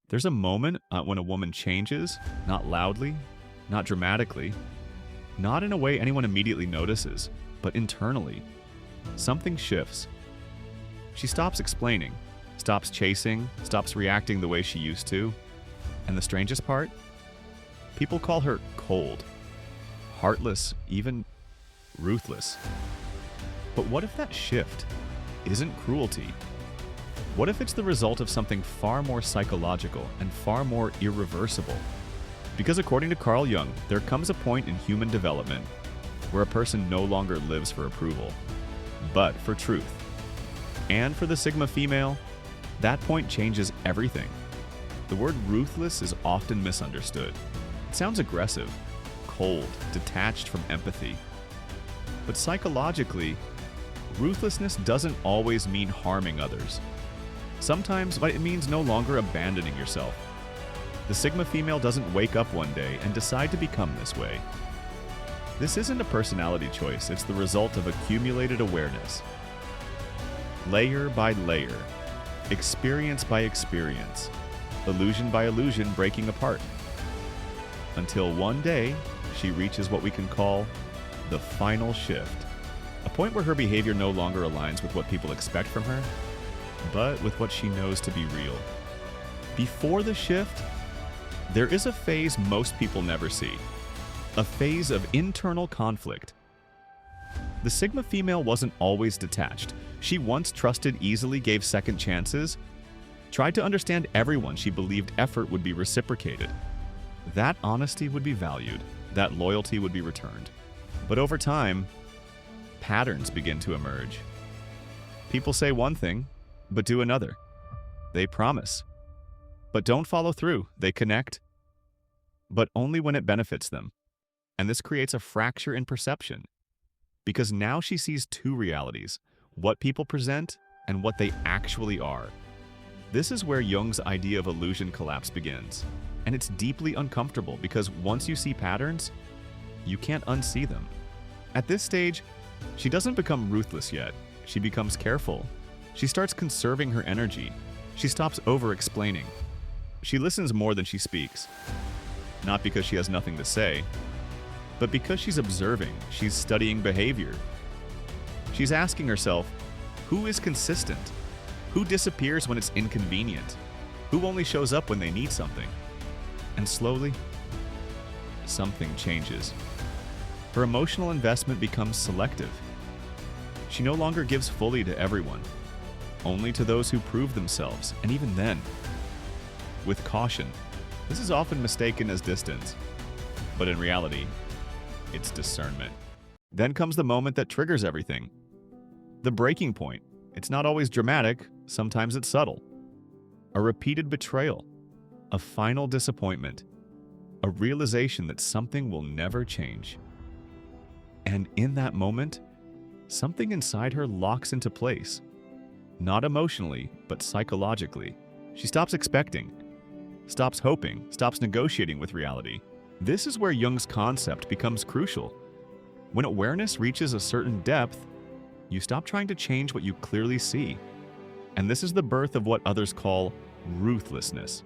There's a moment when a woman changes, not loudly, not dramatically, not in a way anyone immediately notices, but internally. Something shifts. She stops explaining, stops chasing, stops reacting the way she used to. And the strangest part? People call her cold, heartless, even ruthless. But what if that shift isn't cruelty? What if it's the result of something far more psychological and far more irreversible? Because according to Carl Jung, there comes a point in human development where a person no longer lives for approval, but for truth. And for the Sigma female, that point changes everything. The word ruthless is often misunderstood. It sounds aggressive, cold, detached from empathy. But psychologically, ruthlessness doesn't always mean harming others. Sometimes it means no longer abandoning yourself. The Sigma female doesn't wake up one day and decide to become this way. This isn't a personality choice, it's the result of accumulated awareness. Layer by layer, experience by experience, illusion by illusion breaking apart. Until one day, she reaches what we can call the final shift. A point where her behavior no longer aligns with what people expect from her, but with what she knows to be real. Before the shift, there is a phase most people never see. A phase of internal conflict. The Sigma female wasn't always detached. She once trusted easily, gave second chances, tried to understand everyone she believed effort would be reciprocated. That honesty would be valued, that loyalty would be returned. But over time, patterns begin to emerge. People say one thing, but do another. They promise, but don't follow through. They connect, but only when it benefits them. And this creates a fracture in perception, because now she sees two realities, what people present and what they actually are. This is where Jung's idea of illusion collapse begins. And it's deeply uncomfortable because once you see patterns, you can't unsee them. At this stage, she doesn't become ruthless yet. She becomes careful. She starts conserving her energy. She stops over-explaining. She listens more than she speaks. Not because she has nothing to say, but because she's observing, she's studying behavior. She's asking herself, who is consistent? Who disappears when it's inconvenient? Who only shows up when they need something? And slowly, something changes. Her emotional investment becomes selective. She no longer gives fully to everyone, only to those who prove themselves, and even then, with caution. This is often mistaken as distance, but in reality, it's discernment. Then comes the moment that triggers everything. The breaking point. It's not always dramatic, sometimes it's subtle. A repeated betrayal, a final disappointment, a realization that something will never change. And in that moment, something inside her locks into place. Not emotionally, but psychologically. She stops expecting, stops hoping, stops negotiating with reality. This is where Jung's concept becomes crucial. When awareness reaches a certain depth, you stop trying to change what you clearly see. And this is the birth of what others call ruthlessness.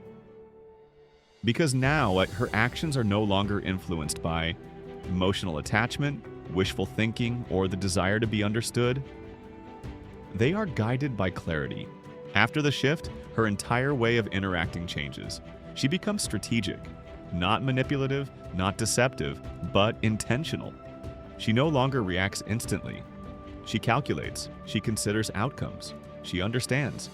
Because now, her actions are no longer influenced by emotional attachment, wishful thinking, or the desire to be understood. They are guided by clarity. After the shift, her entire way of interacting changes. She becomes strategic, not manipulative, not deceptive, but intentional. She no longer reacts instantly. She calculates, she considers outcomes, she understands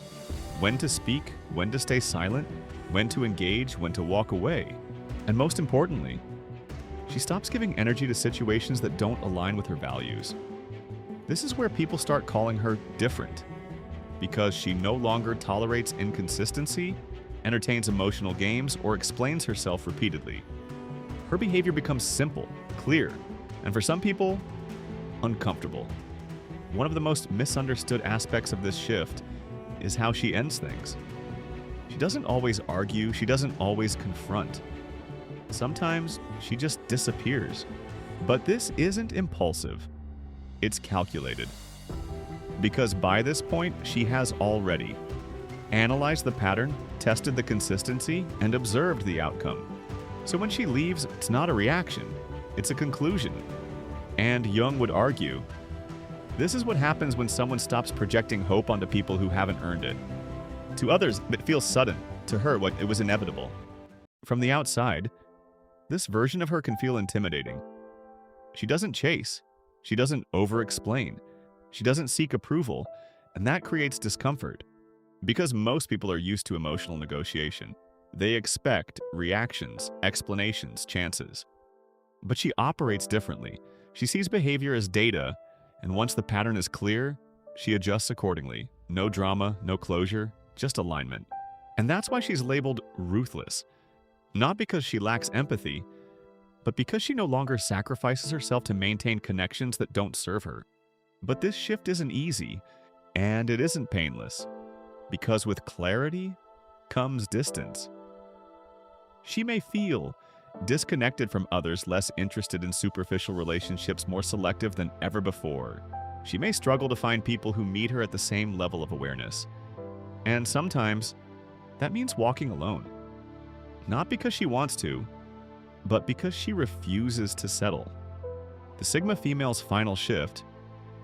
when to speak, when to stay silent, when to engage, when to walk away. And most importantly, she stops giving energy to situations that don't align with her values. This is where people start calling her different, because she no longer tolerates inconsistency, entertains emotional games, or explains herself repeatedly. Her behavior becomes simple, clear, and for some people, uncomfortable. One of the most misunderstood aspects of this shift is how she ends things. She doesn't always argue, she doesn't always confront. Sometimes she just disappears. But this isn't impulsive, it's calculated. Because by this point, she has already analyzed the pattern, tested the consistency, and observed the outcome. So when she leaves, it's not a reaction, it's a conclusion. And Jung would argue, this is what happens when someone stops projecting hope onto people who haven't earned it. To others, it feels sudden. To her, it was inevitable. From the outside, this version of her can feel intimidating. She doesn't chase. She doesn't over-explain. She doesn't seek approval, and that creates discomfort. Because most people are used to emotional negotiation, they expect reactions, explanations, chances. But she operates differently. She sees behavior as data, and once the pattern is clear, she adjusts accordingly. No drama, no closure, just alignment. And that's why she's labeled ruthless. Not because she lacks empathy, but because she no longer sacrifices herself to maintain connections that don't serve her. But this shift isn't easy, and it isn't painless, because with clarity comes distance. She may feel disconnected from others, less interested in superficial relationships, more selective than ever before. She may struggle to find people who meet her at the same level of awareness. And sometimes, that means walking alone. Not because she wants to, but because she refuses to settle. The Sigma female's final shift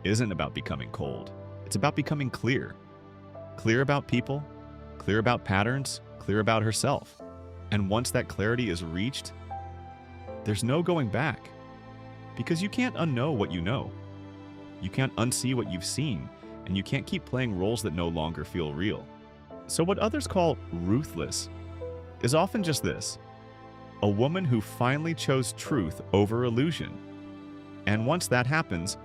isn't about becoming cold. It's about becoming clear. Clear about people, clear about patterns, clear about herself. And once that clarity is reached, there's no going back. Because you can't unknow what you know. You can't unsee what you've seen, and you can't keep playing roles that no longer feel real. So what others call ruthless is often just this: a woman who finally chose truth over illusion. And once that happens,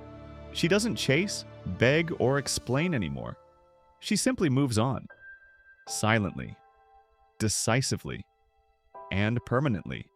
she doesn't chase, beg, or explain anymore. She simply moves on, silently, decisively, and permanently.